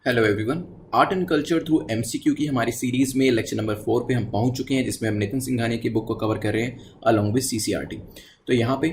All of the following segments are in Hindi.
Hello everyone. Art and culture through MCQ की हमारी सीरीज़ में लेक्चर नंबर 4 पे हम पहुंच चुके हैं, जिसमें हम नितिन सिंघानिया की बुक को कवर कर रहे हैं अलॉन्ग विद सीसीआरटी। तो यहाँ पे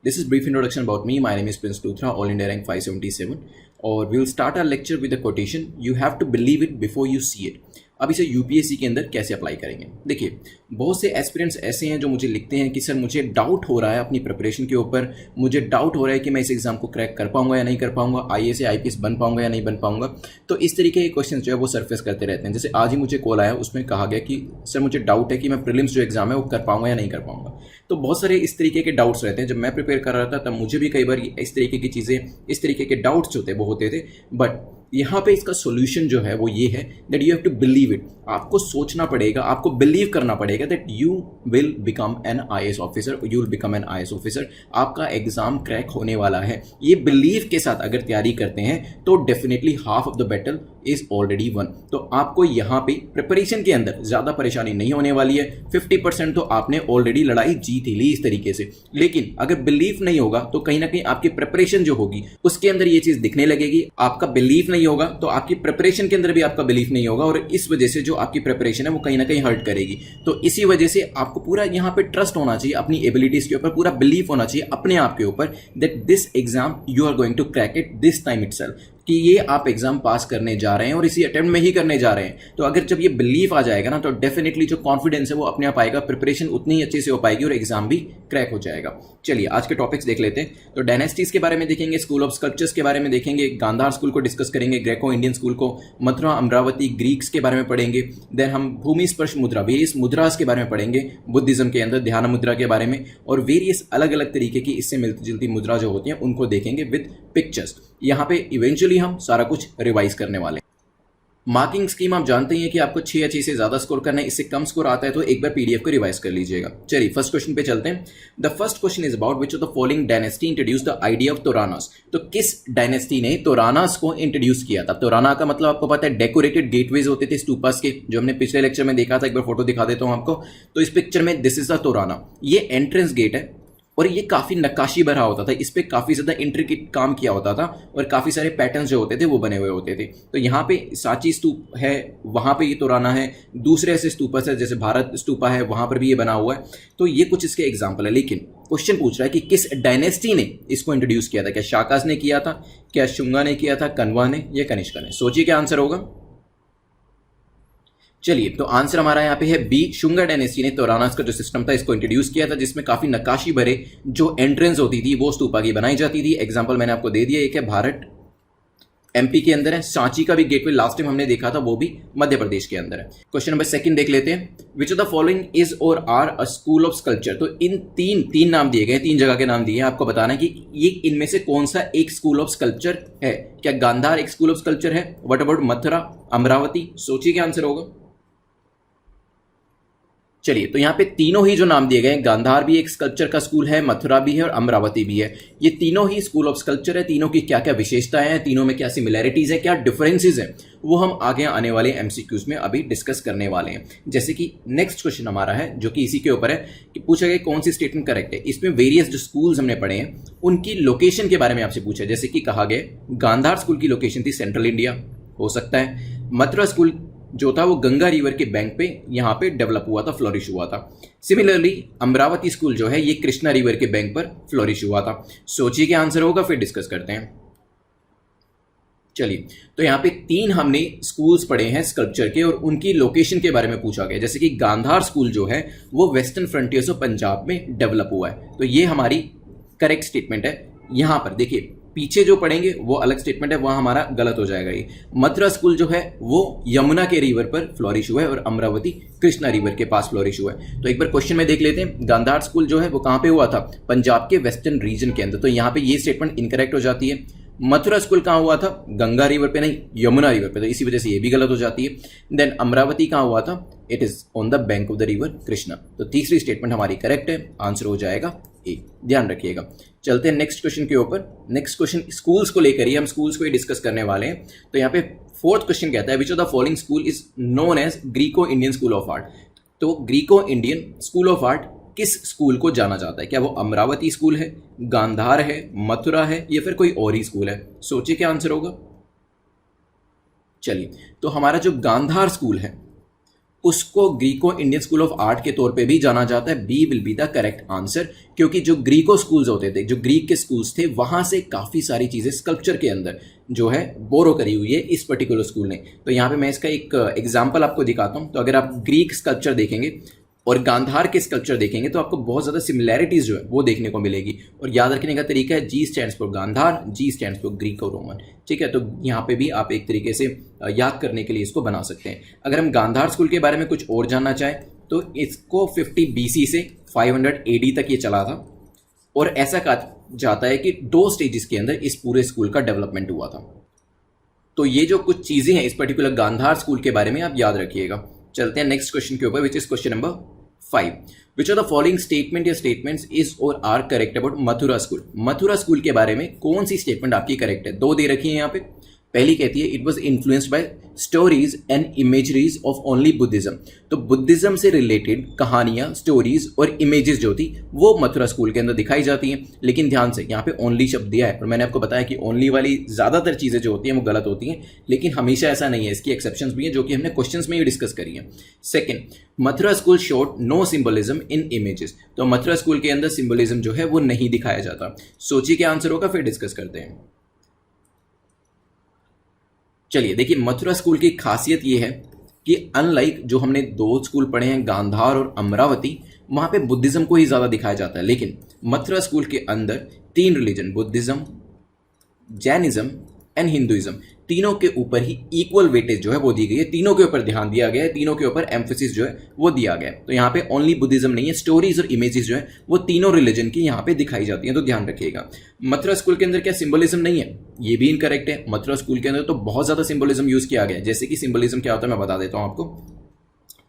this is brief introduction about me. My name is Prince Luthra, all India rank 577, और we will start our lecture with a quotation, you have to believe it before you see it. अब इसे यूपीएससी के अंदर कैसे अप्लाई करेंगे? देखिए, बहुत से एस्पिरेंट्स ऐसे हैं जो मुझे लिखते हैं कि सर मुझे डाउट हो रहा है अपनी प्रिपरेशन के ऊपर, मुझे डाउट हो रहा है कि मैं इस एग्जाम को क्रैक कर पाऊंगा या नहीं कर पाऊंगा, आईएएस या आईपीएस बन पाऊंगा या नहीं बन पाऊंगा। तो इस तरीके के क्वेश्चन जो है वो सरफेस करते रहते हैं। जैसे आज ही मुझे कॉल आया, उसमें कहा गया कि सर मुझे डाउट है कि मैं प्रीलिम्स जो एग्जाम है वो कर पाऊंगा या नहीं कर पाऊंगा। तो बहुत सारे इस तरीके के डाउट्स रहते हैं। जब मैं प्रिपेयर कर रहा था तब मुझे भी कई बार इस तरीके की चीज़ें, इस तरीके के डाउट्स जो थे वो होते थे। बट यहाँ पे इसका सॉल्यूशन जो है वो ये है that you have to believe it. आपको सोचना पड़ेगा, आपको बिलीव करना पड़ेगा that you will become an IAS officer, you will become an IAS officer. आपका एग्जाम क्रैक होने वाला है। ये बिलीव के साथ अगर तैयारी करते हैं तो definitely half of the battle is already one. तो आपको यहाँ पे प्रिपरेशन के अंदर ज़्यादा परेशानी नहीं होने वाली है। 50% तो आपने ऑलरेडी लड़ाई जीत ही ली इस तरीके से। लेकिन अगर बिलीव नहीं होगा तो कहीं ना कहीं आपकी प्रिपरेशन जो होगी उसके अंदर ये चीज़ दिखने लगेगी। आपका बिलीव नहीं होगा तो आपकी प्रिपरेशन के अंदर भी आपका बिलीव नहीं होगा, और इस वजह से जो आपकी प्रिपरेशन है वो कहीं ना कहीं हर्ट करेगी। तो इसी वजह से आपको पूरा यहाँ पे ट्रस्ट होना चाहिए अपनी एबिलिटीज के ऊपर, पूरा बिलीव होना चाहिए अपने आप के ऊपर that this exam you are going to crack it this time itself, कि ये आप एग्जाम पास करने जा रहे हैं और इसी अटेम्प्ट में ही करने जा रहे हैं। तो अगर जब ये बिलीफ आ जाएगा ना तो डेफिनेटली जो कॉन्फिडेंस है वो अपने आप आएगा, प्रिपरेशन उतनी ही अच्छे से हो पाएगी और एग्जाम भी क्रैक हो जाएगा। चलिए आज के टॉपिक्स देख लेते हैं। तो डायनेस्टीज के बारे में देखेंगे, स्कूल ऑफ स्कल्पचर्स के बारे में देखेंगे, गांधार स्कूल को डिस्कस करेंगे, ग्रेको इंडियन स्कूल को, मथुरा अमरावती ग्रीक्स के बारे में पढ़ेंगे। देन हम भूमि स्पर्श मुद्रा, वेरियस मुद्रास के बारे में पढ़ेंगे, बुद्धिज्म के अंदर ध्यान मुद्रा के बारे में, और वेरियस अलग अलग तरीके की इससे मिलती जुलती मुद्रा जो होती हैं उनको देखेंगे विद पिक्चर्स। यहाँ पे इवेंचुअली हम सारा कुछ रिवाइज करने वाले हैं। मार्किंग स्कीम आप जानते हैं कि आपको 6 या 6 से ज्यादा स्कोर करना है। इससे कम स्कोर आता है तो एक बार पीडीएफ को रिवाइज कर लीजिएगा। चलिए फर्स्ट क्वेश्चन पे चलते हैं। The first question is about which of the following dynasty introduce the idea of toranas. तो किस डायनेस्टी ने तोरानास को इंट्रोड्यूस किया था? तोराना का मतलब आपको पता है डेकोरेटेड गेटवेज होते थे स्तूपास के, जो हमने पिछले लेक्चर में देखा था। एक बार फोटो दिखा देता हूं आपको। तो इस पिक्चर में दिस इज द तोराना, ये एंट्रेंस गेट है और ये काफ़ी नक्काशी भरा होता था। इस पर काफ़ी ज़्यादा इंट्रिकेट काम किया होता था और काफ़ी सारे पैटर्न्स जो होते थे वो बने हुए होते थे। तो यहाँ पे सांची स्तूप है, वहाँ पे ये तोराना है, दूसरे ऐसे स्तूपस है जैसे भारत स्तूपा है, वहाँ पर भी ये बना हुआ है। तो ये कुछ इसके एग्जाम्पल है। लेकिन क्वेश्चन पूछ रहा है कि किस डायनेस्टी ने इसको इंट्रोड्यूस किया था? क्या शाकास ने किया था, क्या शुंगा ने किया था, कन्वा ने या कनिष्का ने? सोचिए क्या आंसर होगा। चलिए तो आंसर हमारा यहाँ पे है बी, शुंगा डायनेस्टी ने तोरानास का जो सिस्टम था इसको इंट्रोड्यूस किया था, जिसमें काफी नक्काशी भरे जो एंट्रेंस होती थी वो स्तूपा की बनाई जाती थी। एग्जांपल मैंने आपको दे दिया, एक है भारत एमपी के अंदर है, सांची का भी गेटवे लास्ट टाइम हमने देखा था वो भी मध्य प्रदेश के अंदर है। क्वेश्चन नंबर सेकंड देख लेते हैं। Which of the following is और are a school of sculpture. तो इन तीन नाम दिए गए, 3 जगह के नाम दिए हैं। आपको बताना है कि ये इनमें से कौन सा एक स्कूल ऑफ स्कल्पचर है। क्या गांधार एक स्कूल ऑफ स्कल्पचर है? What about Mathura, Amravati? सोचिए क्या आंसर होगा। चलिए तो यहाँ पे तीनों ही जो नाम दिए गए, गांधार भी एक स्कल्पचर का स्कूल है, मथुरा भी है और अमरावती भी है। ये तीनों ही स्कूल ऑफ स्कल्पचर है। तीनों की क्या क्या विशेषताएं हैं, तीनों में क्या सिमिलैरिटीज है, क्या डिफरेंसेस हैं, वो हम आगे आने वाले एमसीक्यूज में अभी डिस्कस करने वाले हैं। जैसे कि नेक्स्ट क्वेश्चन हमारा है जो कि इसी के ऊपर है कि पूछा गया कौन सी स्टेटमेंट करेक्ट है। इसमें वेरियस जो स्कूल्स हमने पढ़े हैं उनकी लोकेशन के बारे में आपसे पूछा। जैसे कि कहा गया गांधार स्कूल की लोकेशन थी सेंट्रल इंडिया, हो सकता है। मथुरा स्कूल जो था वो गंगा रिवर के बैंक पे यहाँ पे डेवलप हुआ था, फ्लोरिश हुआ था। सिमिलरली अमरावती स्कूल जो है ये कृष्णा रिवर के बैंक पर फ्लोरिश हुआ था। सोचिए क्या आंसर होगा, फिर डिस्कस करते हैं। चलिए तो यहाँ पे 3 हमने स्कूल्स पढ़े हैं स्कल्पचर के और उनकी लोकेशन के बारे में पूछा गया। जैसे कि गांधार स्कूल जो है वो वेस्टर्न फ्रंटियर्स ऑफ पंजाब में डेवलप हुआ है, तो ये हमारी करेक्ट स्टेटमेंट है। यहाँ पर देखिए पीछे जो पढ़ेंगे वो अलग स्टेटमेंट है, वहां हमारा गलत हो जाएगा। ये मथुरा स्कूल जो है वो यमुना के रिवर पर फ्लोरिश हुआ है और अमरावती कृष्णा रिवर के पास फ्लोरिश हुआ है। तो एक बार क्वेश्चन में देख लेते हैं। गांधार स्कूल जो है वो कहाँ पे हुआ था? पंजाब के वेस्टर्न रीजन के अंदर। तो यहाँ पे ये स्टेटमेंट इनकरेक्ट हो जाती है। मथुरा स्कूल कहाँ हुआ था? गंगा रिवर पे नहीं, यमुना रिवर पे, तो इसी वजह से ये भी गलत हो जाती है। देन अमरावती कहाँ हुआ था? It is on the bank of the river Krishna. तो तीसरी स्टेटमेंट हमारी करेक्ट है, आंसर हो जाएगा ए। ध्यान रखिएगा। चलते हैं नेक्स्ट क्वेश्चन के ऊपर। नेक्स्ट क्वेश्चन स्कूल्स को लेकर ही, हम स्कूल्स को ही डिस्कस करने वाले हैं। तो यहाँ पे फोर्थ क्वेश्चन कहता है which of the following school is known as Greco Indian school of art. तो Greco Indian school of art किस स्कूल को जाना जाता है? क्या वो अमरावती स्कूल है, गांधार है, मथुरा है या फिर कोई और ही स्कूल है? सोचिए क्या आंसर होगा। चलिए, तो हमारा जो गांधार स्कूल है उसको Greco Indian school of art के तौर पे भी जाना जाता है। B will be the correct answer, क्योंकि जो ग्रीको स्कूल्स होते थे, जो ग्रीक के स्कूल्स थे, वहां से काफ़ी सारी चीज़ें स्कल्पचर के अंदर जो है बोरो करी हुई है इस पर्टिकुलर स्कूल ने। तो यहाँ पे मैं इसका एक एग्जाम्पल आपको दिखाता हूँ। तो अगर आप ग्रीक स्कल्पचर देखेंगे और गांधार के स्कल्पचर देखेंगे तो आपको बहुत ज़्यादा सिमिलैरिटीज़ जो है वो देखने को मिलेगी। और याद रखने का तरीका है, G stands for Gandhara, G stands for Greek और रोमन। ठीक है, तो यहाँ पे भी आप एक तरीके से याद करने के लिए इसको बना सकते हैं। अगर हम गांधार स्कूल के बारे में कुछ और जानना चाहें तो इसको 50 BC से 500 AD तक ये चला था। और ऐसा कहा जाता है कि 2 स्टेजेस के अंदर इस पूरे स्कूल का डेवलपमेंट हुआ था। तो ये जो कुछ चीज़ें हैं इस पर्टिकुलर गांधार स्कूल के बारे में आप याद रखिएगा। चलते हैं नेक्स्ट क्वेश्चन के ऊपर, which is question number 5। Which are the following statement या स्टेटमेंट्स इज और are correct about Mathura school. Mathura school के बारे में कौन सी स्टेटमेंट आपकी करेक्ट है? 2 दे रखी है यहाँ पे। पहली कहती है it was influenced by stories and imageries of only Buddhism. तो बुद्धिज्म से रिलेटेड कहानियां, स्टोरीज और इमेजेस जो थी वो मथुरा स्कूल के अंदर दिखाई जाती हैं। लेकिन ध्यान से यहाँ पे ओनली शब्द दिया है और मैंने आपको बताया कि ओनली वाली ज़्यादातर चीज़ें जो होती हैं वो गलत होती हैं, लेकिन हमेशा ऐसा नहीं है, इसकी एक्सेप्शंस भी हैं जो कि हमने क्वेश्चंस में ही डिस्कस करी है। Second, Mathura school showed no symbolism in images. तो मथुरा स्कूल के अंदर सिंबलिज्म जो है वो नहीं दिखाया जाता। सोचिए क्या आंसर होगा, फिर डिस्कस करते हैं। चलिए देखिए, मथुरा स्कूल की खासियत ये है कि अनलाइक जो हमने 2 स्कूल पढ़े हैं गांधार और अमरावती, वहां पे बुद्धिज्म को ही ज़्यादा दिखाया जाता है। लेकिन मथुरा स्कूल के अंदर 3 religion, Buddhism, Jainism and Hinduism, तीनों के ऊपर ही इक्वल वेटेज जो है वो दी गई है। तीनों के ऊपर ध्यान दिया गया है, तीनों के ऊपर एम्फेसिस जो है वो दिया गया है। तो यहाँ पे ओनली बुद्धिज्म नहीं है, स्टोरीज और इमेजेस जो है वो तीनों रिलीजन की यहाँ पे दिखाई जाती हैं। तो ध्यान रखिएगा। मथुरा स्कूल के अंदर क्या सिंबलिज्म नहीं है? ये भी इनकरेक्ट है। मथुरा स्कूल के अंदर तो बहुत ज़्यादा सिंबलिज्म यूज़ किया गया है। जैसे कि सिंबलिज्म क्या होता है मैं बता देता हूँ आपको।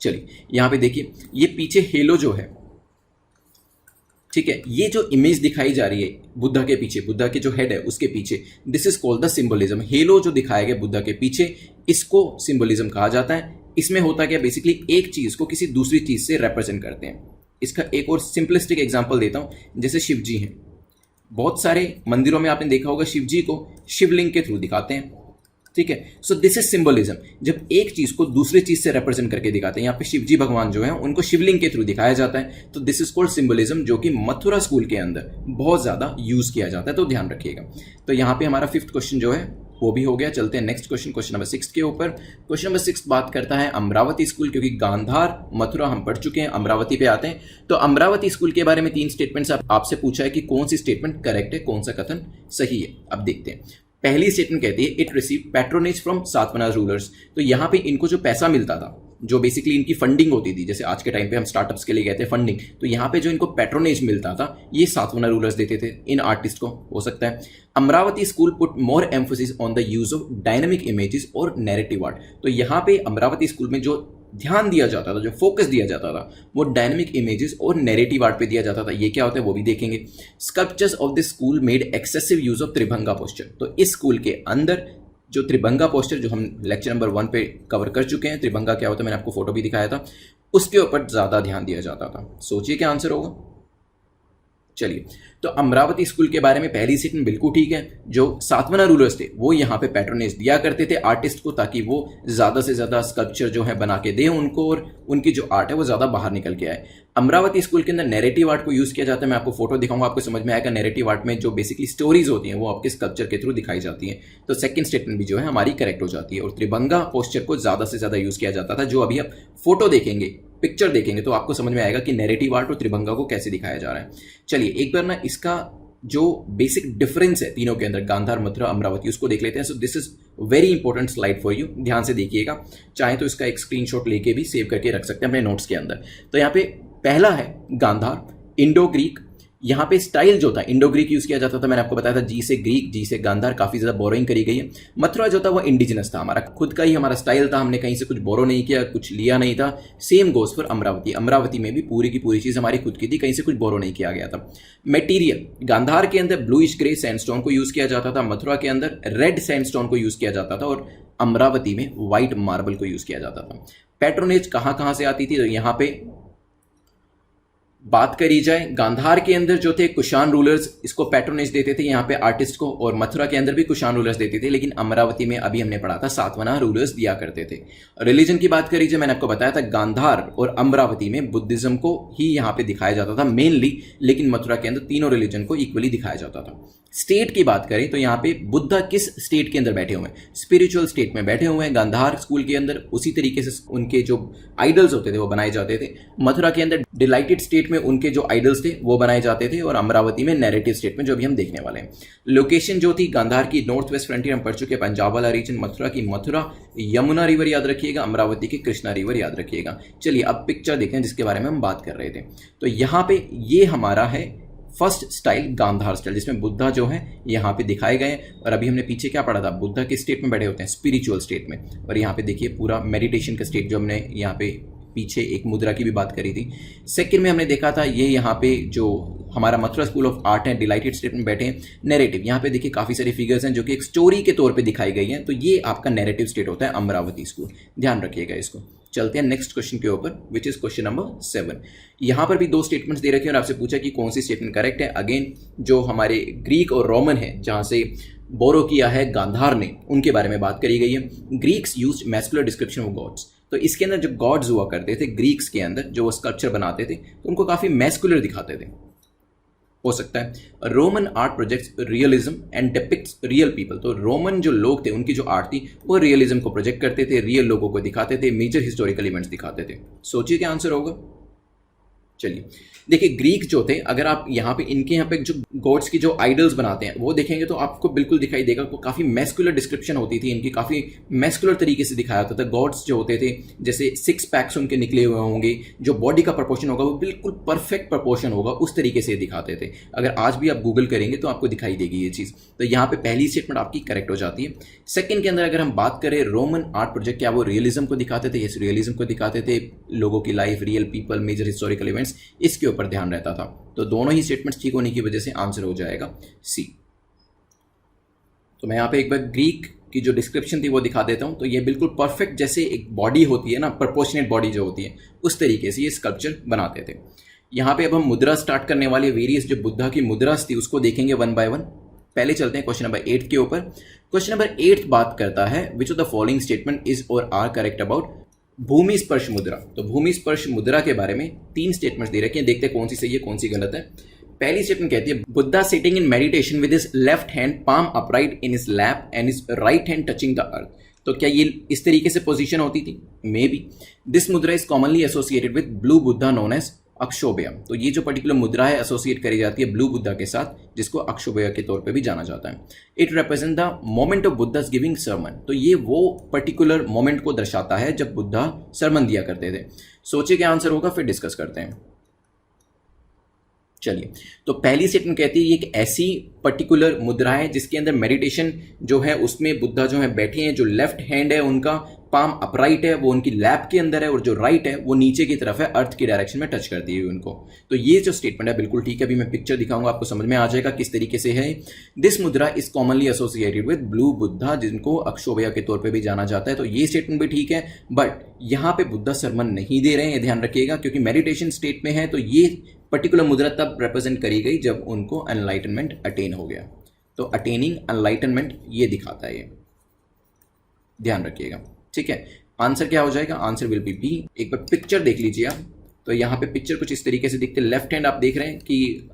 चलिए यहाँ पे देखिए, ये पीछे हेलो जो है, ठीक है, ये जो इमेज दिखाई जा रही है बुद्धा के पीछे, बुद्धा के जो हेड है उसके पीछे, this is called the symbolism. Hello जो दिखाया गया बुद्धा के पीछे, इसको सिंबलिज्म कहा जाता है। इसमें होता क्या, बेसिकली एक चीज को किसी दूसरी चीज से रिप्रेजेंट करते हैं। इसका एक और सिंपलिस्टिक एग्जांपल देता हूं। जैसे शिव जी हैं, बहुत सारे मंदिरों में आपने देखा होगा शिव जी को शिवलिंग के थ्रू दिखाते हैं। ठीक है, सो दिस इज सिंबलिज्म, जब एक चीज को दूसरी चीज से रिप्रेजेंट करके दिखाते हैं। यहाँ पे शिवजी भगवान जो है उनको शिवलिंग के थ्रू दिखाया जाता है। तो दिस इज कॉल्ड सिंबलिज्म, जो कि मथुरा स्कूल के अंदर बहुत ज्यादा यूज किया जाता है। तो ध्यान रखिएगा। तो यहाँ पे हमारा 5th क्वेश्चन जो है वो भी हो गया। चलते हैं नेक्स्ट क्वेश्चन, क्वेश्चन नंबर 6 के ऊपर। क्वेश्चन नंबर 6 बात करता है अमरावती स्कूल, क्योंकि गांधार मथुरा हम पढ़ चुके हैं, अमरावती पे आते हैं। तो अमरावती स्कूल के बारे में 3 स्टेटमेंट्स आपसे पूछा है कि कौन सी स्टेटमेंट करेक्ट है, कौन सा कथन सही है। अब देखते हैं। पहली स्टेटमेंट कहती है it receive patronage from Satavahana rulers. तो यहाँ पे इनको जो पैसा मिलता था, जो बेसिकली इनकी फंडिंग होती थी, जैसे आज के टाइम पे हम स्टार्टअप्स के लिए कहते हैं फंडिंग, तो यहाँ पे जो इनको पैट्रोनेज मिलता था ये सातवाहन रूलर्स देते थे इन आर्टिस्ट को। हो सकता है Amravati school put more emphasis on the use of dynamic images और नैरेटिव आर्ट। तो यहाँ पे अमरावती स्कूल में जो ध्यान दिया जाता था, जो फोकस दिया जाता था, वो डायनामिक इमेजेस और नैरेटिव आर्ट पे दिया जाता था। ये क्या होता है वो भी देखेंगे। Sculptures of this school made excessive use of Tribhanga posture. तो इस स्कूल के अंदर जो त्रिभंगा पोस्चर, जो हम लेक्चर नंबर 1 पे कवर कर चुके हैं, त्रिभंगा क्या होता है मैंने आपको फोटो भी दिखाया था, उसके ऊपर ज्यादा ध्यान दिया जाता था। सोचिए क्या आंसर होगा। चलिए, तो अमरावती स्कूल के बारे में पहली स्टेटमेंट बिल्कुल ठीक है। जो सातवाहन रूलर्स थे वो यहाँ पे पैट्रोनेज दिया करते थे आर्टिस्ट को, ताकि वो ज़्यादा से ज़्यादा स्कल्पचर जो है बना के दें उनको, और उनकी जो आर्ट है वो ज़्यादा बाहर निकल के आए। अमरावती स्कूल के अंदर नैरेटिव आर्ट को यूज़ किया जाता है। मैं आपको फोटो दिखाऊंगा, आपको समझ में आएगा। नैरेटिव आर्ट में जो बेसिकली स्टोरीज होती हैं वो आपके स्कल्पचर के थ्रू दिखाई जाती हैं। तो सेकंड स्टेटमेंट भी जो है हमारी करेक्ट हो जाती है। और त्रिभंगा पोस्चर को ज़्यादा से ज़्यादा यूज़ किया जाता था। जो अभी आप फोटो देखेंगे, पिक्चर देखेंगे, तो आपको समझ में आएगा कि नैरेटिव आर्ट और त्रिभंगा को कैसे दिखाया जा रहा है। चलिए एक बार ना इसका जो बेसिक डिफरेंस है तीनों के अंदर, गांधार, मथुरा, अमरावती, उसको देख लेते हैं। So this is very important slide for you, ध्यान से देखिएगा। चाहे तो इसका एक स्क्रीनशॉट लेके भी सेव करके रख सकते हैं अपने नोट्स के अंदर। तो यहाँ पे पहला है गांधार, इंडो ग्रीक। यहाँ पे स्टाइल जो था इंडो ग्रीक यूज किया जाता था। मैंने आपको बताया था जी से ग्रीक, जी से गांधार, काफी ज्यादा बोरोइंग करी गई है। मथुरा जो था वो इंडिजिनस था, हमारा खुद का ही हमारा स्टाइल था, हमने कहीं से कुछ बोरो नहीं किया, कुछ लिया नहीं था। Same goes for Amravati. Amravati में भी पूरी की पूरी चीज हमारी खुद की थी, कहीं से कुछ बोरो नहीं किया गया था। मटेरियल, गांधार के अंदर ब्लूइश ग्रे सैंडस्टोन को यूज किया जाता था, मथुरा के अंदर रेड सैंडस्टोन को यूज किया जाता था, और अमरावती में व्हाइट मार्बल को यूज किया जाता था। पैट्रोनेज कहाँ कहाँ से आती थी, तो यहाँ पे बात करी जाए, गांधार के अंदर जो थे कुषाण रूलर्स इसको पैट्रोनेज देते थे यहाँ पे आर्टिस्ट को, और मथुरा के अंदर भी कुषाण रूलर्स देते थे, लेकिन अमरावती में अभी हमने पढ़ा था सातवाहन रूलर्स दिया करते थे। रिलीजन की बात करी जाए, मैंने आपको बताया था गांधार और अमरावती में बुद्धिज्म को ही यहाँ पे दिखाया जाता था मेनली, लेकिन मथुरा के अंदर तीनों रिलीजन को इक्वली दिखाया जाता था। स्टेट की बात करें तो यहाँ पे बुद्धा किस स्टेट के अंदर बैठे हुए हैं? स्पिरिचुअल स्टेट में बैठे हुए हैं गांधार स्कूल के अंदर, उसी तरीके से उनके जो आइडल्स होते थे वो बनाए जाते थे। मथुरा के अंदर डिलाइटेड स्टेट में उनके जो आइडल्स थे वो बनाए जाते थे, और अमरावती में नैरेटिव स्टेट में जो भी हम देखने वाले हैं। लोकेशन जो थी गांधार की नॉर्थ वेस्ट फ्रंटियर हम पढ़ चुके हैं, पंजाब वाला रीजन, मथुरा की मथुरा, यमुना रिवर याद रखिएगा, अमरावती की कृष्णा रिवर याद रखिएगा। चलिए अब पिक्चर देखें जिसके बारे में हम बात कर रहे थे। तो यहाँ पे ये हमारा है फर्स्ट स्टाइल गांधार स्टाइल, जिसमें बुद्धा जो है यहाँ पे दिखाए गए हैं। और अभी हमने पीछे क्या पढ़ा था, बुद्धा के स्टेट में बैठे होते हैं, स्पिरिचुअल स्टेट में, और यहाँ पे देखिए पूरा मेडिटेशन का स्टेट जो हमने यहाँ पे पीछे एक मुद्रा की भी बात करी थी। सेकंड में हमने देखा था ये यहाँ पे जो हमारा मथुरा स्कूल ऑफ आर्ट है डिलाइटेड स्टेट में बैठे हैं। नैरेटिव, यहाँ पे देखिए काफ़ी सारी फिगर्स हैं जो कि एक स्टोरी के तौर पे दिखाई गई हैं, तो ये आपका नैरेटिव स्टेट होता है अमरावती स्कूल, ध्यान रखिएगा इसको। चलते हैं नेक्स्ट क्वेश्चन के ऊपर, विच इज क्वेश्चन नंबर 7। यहाँ पर भी दो स्टेटमेंट्स दे रखे हैं और आपसे पूछा कि कौन सी स्टेटमेंट करेक्ट है। अगेन जो हमारे ग्रीक और रोमन है जहाँ से बोरो किया है गांधार ने, उनके बारे में बात करी गई है। Greeks used masculine description of gods, तो इसके अंदर जो गॉड्स हुआ करते थे ग्रीक्स के अंदर, जो वो स्कल्पचर बनाते थे तो उनको काफ़ी मैस्कुलर दिखाते थे, हो सकता है। Roman art projects realism and depicts real people, तो रोमन जो लोग थे उनकी जो आर्ट थी वो रियलिज्म को प्रोजेक्ट करते थे, रियल लोगों को दिखाते थे, मेजर हिस्टोरिकल इवेंट्स दिखाते थे। सोचिए क्या आंसर होगा। चलिए देखिए, ग्रीक जो थे, अगर आप यहाँ पे इनके यहाँ पे जो गॉड्स की जो आइडल्स बनाते हैं वो देखेंगे तो आपको बिल्कुल दिखाई देगा, वो काफ़ी मैस्कुलर डिस्क्रिप्शन होती थी इनकी, काफ़ी मैस्कुलर तरीके से दिखाया होता था। गॉड्स जो होते थे जैसे 6 पैक्स उनके निकले हुए होंगे, जो बॉडी का प्रपोर्शन होगा वो बिल्कुल परफेक्ट प्रपोर्शन होगा, उस तरीके से दिखाते थे। अगर आज भी आप गूगल करेंगे तो आपको दिखाई देगी ये चीज़। तो यहाँ पे पहली स्टेटमेंट आपकी करेक्ट हो जाती है। सेकंड के अंदर अगर हम बात करें, रोमन आर्ट प्रोजेक्ट क्या वो रियलिज्म को दिखाते थे? यस, रियलिज्म को दिखाते थे, लोगों की life, real people, major historical events, इसके ऊपर ध्यान रहता था। तो दोनों ही स्टेटमेंट्स ठीक होने की वजह से आंसर हो जाएगा सी। तो मैं यहाँ पे एक बार ग्रीक की जो डिस्क्रिप्शन थी वो दिखा देता हूँ। तो ये बिल्कुल परफेक्ट, जैसे एक बॉडी होती है ना, प्रोपोर्शनेट बॉडी जो होती है, उस तरीके से ये स्कल्पचर बनाते थे। यहाँ पे अब हम मुद्रा स्टार्ट करने वाले वेरियस जो बुद्धा की मुद्रास थी उसको देखेंगे वन बाय वन। पहले चलते हैं क्वेश्चन नंबर 8 के ऊपर। क्वेश्चन नंबर 8 बात करता है which of the following statement is और आर करेक्ट अबाउट भूमि स्पर्श मुद्रा। तो भूमि स्पर्श मुद्रा के बारे में 3 स्टेटमेंट्स दे रखे हैं, देखते हैं कौन सी सही है कौन सी गलत है। पहली स्टेटमेंट कहती है Buddha sitting in meditation with his left hand palm upright in his lap and his right hand touching the earth. तो क्या ये इस तरीके से पोजीशन होती थी? Maybe. This mudra is commonly associated with blue Buddha known as Akshobhya. तो ये जो पर्टिकुलर मुद्रा है एसोसिएट करी जाती है ब्लू बुद्धा के साथ, जिसको अक्षोभ्य के तौर पे भी जाना जाता है। It represent the moment of Buddha's giving sermon. तो ये वो पर्टिकुलर मोमेंट को दर्शाता है जब बुद्धा सरमन दिया करते थे। सोचिए क्या आंसर होगा, फिर डिस्कस करते हैं। चलिए, तो पहली स्टेटमेंट कहती है ये एक ऐसी पर्टिकुलर मुद्रा है जिसके अंदर मेडिटेशन जो है उसमें बुद्धा जो है बैठे हैं, जो लेफ्ट हैंड है उनका पाम अपराइट है, वो उनकी लैप के अंदर है, और जो राइट है वो नीचे की तरफ है, अर्थ की डायरेक्शन में टच करती है उनको। तो ये जो स्टेटमेंट है बिल्कुल ठीक है। अभी मैं पिक्चर दिखाऊंगा, आपको समझ में आ जाएगा किस तरीके से है। This mudra is commonly associated with blue Buddha, जिनको अक्षोभ्य के तौर पर भी जाना जाता है। तो ये स्टेटमेंट भी ठीक है, बट यहाँ पे बुद्धा सरमन नहीं दे रहे हैं, ध्यान रखिएगा, क्योंकि मेडिटेशन स्टेट में है। तो ये पर्टिकुलर मुद्रा तब रिप्रेजेंट करी गई जब उनको एनलाइटनमेंट अटेन हो गया। तो अटेनिंग एनलाइटनमेंट ये दिखाता है, ये ध्यान रखिएगा, ठीक है। आंसर क्या हो जाएगा? Answer will be B. एक बार पिक्चर देख लीजिए आप। तो यहाँ पे पिक्चर कुछ इस तरीके से दिखते, लेफ्ट हैंड आप देख रहे हैं कि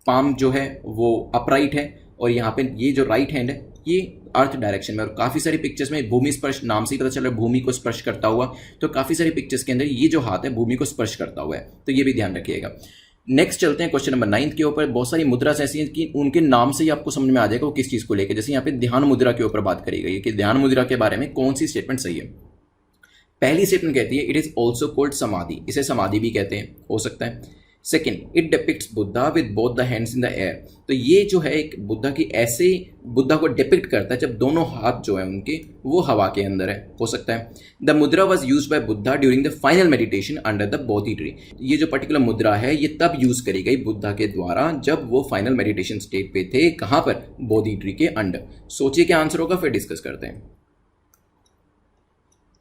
पाम जो है वो अपराइट है, और यहाँ पे ये जो राइट हैंड है ये अर्थ डायरेक्शन में। और काफ़ी सारी पिक्चर्स में भूमि स्पर्श नाम से ही पता चल रहा है भूमि को स्पर्श करता हुआ, तो काफ़ी सारी पिक्चर्स के अंदर ये जो हाथ है भूमि को स्पर्श करता हुआ है, तो ये भी ध्यान रखिएगा। नेक्स्ट चलते हैं क्वेश्चन नंबर 9 के ऊपर। बहुत सारी मुद्रास ऐसी हैं कि उनके नाम से ही आपको समझ में आ जाएगा वो किस चीज़ को लेकर। जैसे यहाँ पे ध्यान मुद्रा के ऊपर बात करी गई है कि ध्यान मुद्रा के बारे में कौन सी स्टेटमेंट सही है। पहली स्टेटमेंट कहती है इट इज ऑल्सो कॉल्ड समाधि, इसे समाधि भी कहते हैं, हो सकता है। Second, it depicts Buddha with both the hands in the air. तो ये जो है एक बुद्धा की ऐसे बुद्धा को डिपिक्ट करता है जब दोनों हाथ जो है उनके वो हवा के अंदर है, हो सकता है। द मुद्रा was use by Buddha during the final meditation under the Bodhi tree. ये जो पर्टिकुलर मुद्रा है ये तब यूज करी गई बुद्धा के द्वारा जब वो फाइनल मेडिटेशन स्टेट पे थे। कहाँ पर? बोधि ट्री के अंडर। सोचिए क्या आंसर होगा, फिर डिस्कस करते हैं।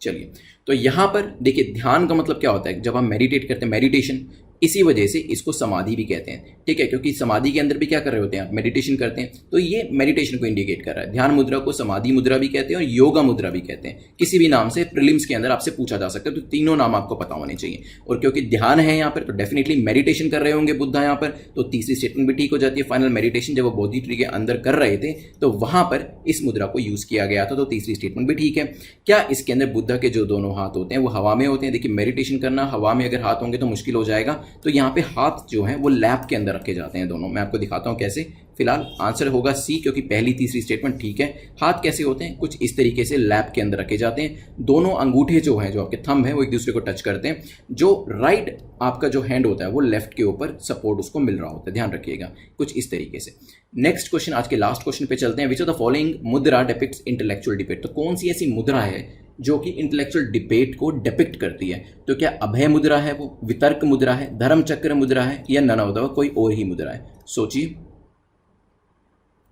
चलिए, तो यहां पर देखिए ध्यान का मतलब क्या होता है? जब हम मेडिटेट करते हैं, मेडिटेशन इसी वजह से इसको समाधि भी कहते हैं, ठीक है, क्योंकि समाधि के अंदर भी क्या कर रहे होते हैं आप, मेडिटेशन करते हैं, तो ये मेडिटेशन को इंडिकेट कर रहा है। ध्यान मुद्रा को समाधि मुद्रा भी कहते हैं और योगा मुद्रा भी कहते हैं, किसी भी नाम से प्रीलिम्स के अंदर आपसे पूछा जा सकता है, तो तीनों नाम आपको पता होने चाहिए। और क्योंकि ध्यान है यहाँ पर तो डेफिनेटली मेडिटेशन कर रहे होंगे बुद्धा यहाँ पर, तो तीसरी स्टेटमेंट भी ठीक हो जाती है। फाइनल मेडिटेशन जब वो बोधि ट्री के अंदर कर रहे थे तो वहां पर इस मुद्रा को यूज किया गया था, तो तीसरी स्टेटमेंट भी ठीक है। क्या इसके अंदर बुद्धा के जो दोनों हाथ होते हैं वो हवा में होते हैं? देखिए मेडिटेशन करना हवा में अगर हाथ होंगे तो मुश्किल हो जाएगा, तो यहाँ पे हाथ जो है वो लैप के अंदर रखे जाते हैं दोनों। मैं आपको दिखाता हूं कैसे। फिलहाल आंसर होगा सी, क्योंकि पहली तीसरी स्टेटमेंट ठीक है। हाथ कैसे होते हैं? कुछ इस तरीके से लैप के अंदर रखे जाते हैं। दोनों अंगूठे जो हैं, जो आपके थंब है, वो एक दूसरे को टच करते हैं। जो राइट आपका जो हैंड होता है वो लेफ्ट के ऊपर सपोर्ट उसको मिल रहा होता है, ध्यान रखिएगा, कुछ इस तरीके से। नेक्स्ट क्वेश्चन, आज के लास्ट क्वेश्चन पे चलते हैं। विच ऑफ द फॉलोइंग मुद्रा डिपिक्ट्स इंटेलेक्चुअल डिबेट? तो कौन सी ऐसी मुद्रा है जो कि इंटेलेक्चुअल डिबेट को डिपिक्ट करती है? तो क्या अभय मुद्रा है, वो वितर्क मुद्रा है, धर्म चक्र मुद्रा है, या नन ऑफ द कोई और ही मुद्रा है? सोचिए।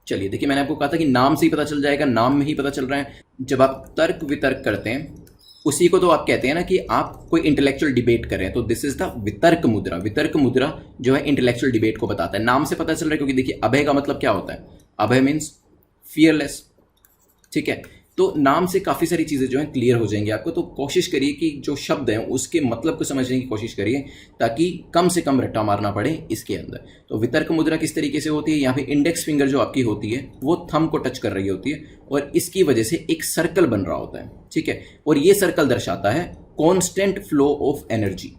चलिए देखिए, मैंने आपको कहा था कि नाम से ही पता चल जाएगा, नाम में ही पता चल रहा है। जब आप तर्क वितर्क करते हैं उसी को तो आप कहते हैं ना कि आप कोई इंटेलेक्चुअल डिबेट कर रहे हैं, तो दिस इज द वितर्क मुद्रा। वितर्क मुद्रा जो है इंटेलेक्चुअल डिबेट को बताता है, नाम से पता चल रहा है। क्योंकि देखिए अभय का मतलब क्या होता है? अभय मीन्स फियरलेस, ठीक है। तो नाम से काफ़ी सारी चीज़ें जो हैं क्लियर हो जाएंगी आपको। तो कोशिश करिए कि जो शब्द हैं उसके मतलब को समझने की कोशिश करिए, ताकि कम से कम रट्टा मारना पड़े इसके अंदर। तो वितर्क मुद्रा किस तरीके से होती है? यहाँ पे इंडेक्स फिंगर जो आपकी होती है वो थंब को टच कर रही होती है, और इसकी वजह से एक सर्कल बन रहा होता है, ठीक है। और ये सर्कल दर्शाता है कॉन्स्टेंट फ्लो ऑफ एनर्जी,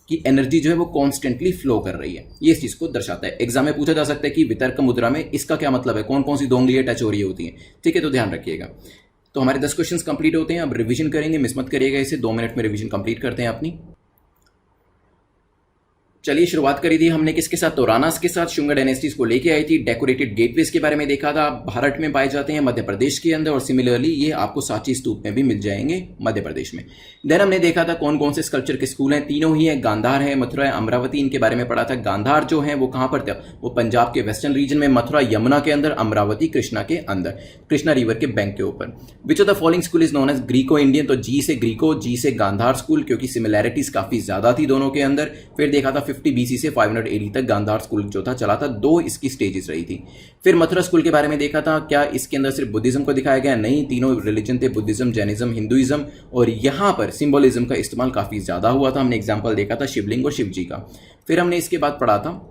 कि एनर्जी जो है वो कॉन्स्टेंटली फ्लो कर रही है, ये इस चीज को दर्शाता है। एग्जाम में पूछा जा सकता है कि वितर्क मुद्रा में इसका क्या मतलब है, कौन कौन सी दो उंगलियां टच हो रही होती हैं, ठीक है, तो ध्यान रखिएगा। तो हमारे 10 क्वेश्चंस कंप्लीट होते हैं। अब रिवीजन करेंगे, मिस मत करिएगा इसे, 2 मिनट में रिवीजन कंप्लीट करते हैं अपनी। चलिए शुरुआत करी थी हमने किसके साथ? तोरानास के साथ। शुंगा डायनेस्टीज को लेके आई थी। डेकोरेटेड गेटवेज के बारे में देखा था, भारत में पाए जाते हैं, मध्य प्रदेश के अंदर, और सिमिलरली ये आपको सांची स्तूप में भी मिल जाएंगे मध्य प्रदेश में। देन हमने देखा था कौन कौन से स्कल्पचर के स्कूल हैं, तीनों ही है, गांधार है, मथुरा है, अमरावती, इनके बारे में पढ़ा था। गांधार जो है वो कहाँ पर था? वो पंजाब के वेस्टर्न रीजन में, मथुरा यमुना के अंदर, अमरावती कृष्णा के अंदर, कृष्णा रिवर के बैंक के ऊपर। Which of the following school is known as Greco Indian? तो जी से ग्रीको, जी से गांधार स्कूल, क्योंकि सिमिलैरिटीज काफी ज्यादा थी दोनों के अंदर। फिर देखा था 50 BC से 580 तक गांधार स्कूल जो था चला था, 2 इसकी स्टेजेस रही थी। फिर मथुरा स्कूल के बारे में देखा था, क्या इसके अंदर सिर्फ बुद्धिज्म को दिखाया गया? नहीं, तीनों रिलीजन थे, बुद्धिज्म, जैनिज्म, हिंदुइज्म, और यहां पर सिंबोलिज्म का इस्तेमाल काफी ज्यादा हुआ था। हमने एग्जाम्पल देखा था शिवलिंग और शिवजी का। फिर हमने इसके बाद पढ़ा था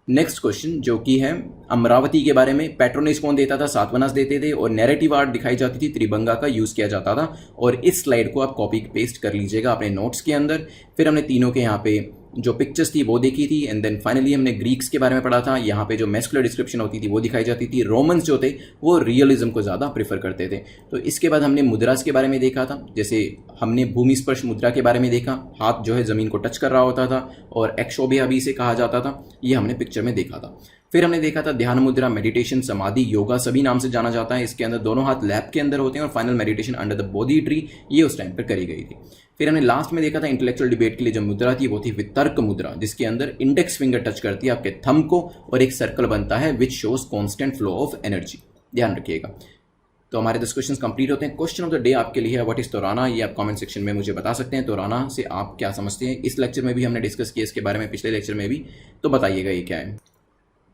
नेक्स्ट क्वेश्चन, जो कि है अमरावती के बारे में। पैट्रोनेज कौन देता था? सातवाहनास देते थे, और नैरेटिव आर्ट दिखाई जाती थी, त्रिभंगा का यूज किया जाता था। और इस स्लाइड को आप कॉपी पेस्ट कर लीजिएगा अपने नोट्स के अंदर। फिर हमने तीनों के यहाँ पे जो पिक्चर्स थी वो देखी थी, एंड देन फाइनली हमने ग्रीक्स के बारे में पढ़ा था। यहाँ पे जो मैस्कुलर डिस्क्रिप्शन होती थी वो दिखाई जाती थी। रोमन्स जो थे वो रियलिज्म को ज़्यादा प्रेफर करते थे। तो इसके बाद हमने मुद्रास के बारे में देखा था, जैसे हमने भूमि स्पर्श मुद्रा के बारे में देखा, हाथ जो है ज़मीन को टच कर रहा होता था, और एक्शोभिया भी इसे कहा जाता था, ये हमने पिक्चर में देखा था। फिर हमने देखा था ध्यान मुद्रा, मेडिटेशन, समाधि, योगा सभी नाम से जाना जाता है। इसके अंदर दोनों हाथ लैप के अंदर होते हैं, और final meditation under the Bodhi tree, ये उस टाइम पर करी गई थी। फिर हमने लास्ट में देखा था इंटेलेक्चुअल डिबेट के लिए जो मुद्रा थी वो थी वितर्क मुद्रा, जिसके अंदर इंडेक्स फिंगर टच करती है आपके थंब को, और एक सर्कल बनता है which shows constant flow of energy, ध्यान रखिएगा। तो हमारे 10 क्वेश्चन कंप्लीट होते हैं। क्वेश्चन ऑफ द डे आपके लिए है व्हाट इज तोराना, ये आप कमेंट सेक्शन में मुझे बता सकते हैं। तोराना से आप क्या समझते हैं? इस लेक्चर में भी हमने डिस्कस किया इसके बारे में, पिछले लेक्चर में भी, तो बताइएगा ये क्या है।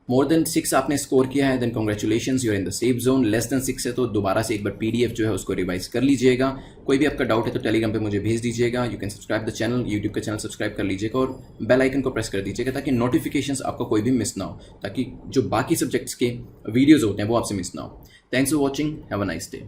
मोर देन 6 आपने स्कोर किया है, then congratulations, you are in the safe zone. Less than 6 है तो दोबारा से एक बार PDF जो है उसको रिवाइज कर लीजिएगा। कोई भी आपका डाउट है तो टेलीग्राम पे मुझे भेज दीजिएगा। You can subscribe the channel, YouTube का चैनल सब्सक्राइब कर लीजिएगा, और बेल आइकन को प्रेस कर दीजिएगा ताकि नोटिफिकेशंस आपका कोई भी मिस ना हो, ताकि जो बाकी सब्जेक्ट्स के वीडियोज़ होते हैं वो आपसे मिस ना हो। Thanks for watching, have a nice day.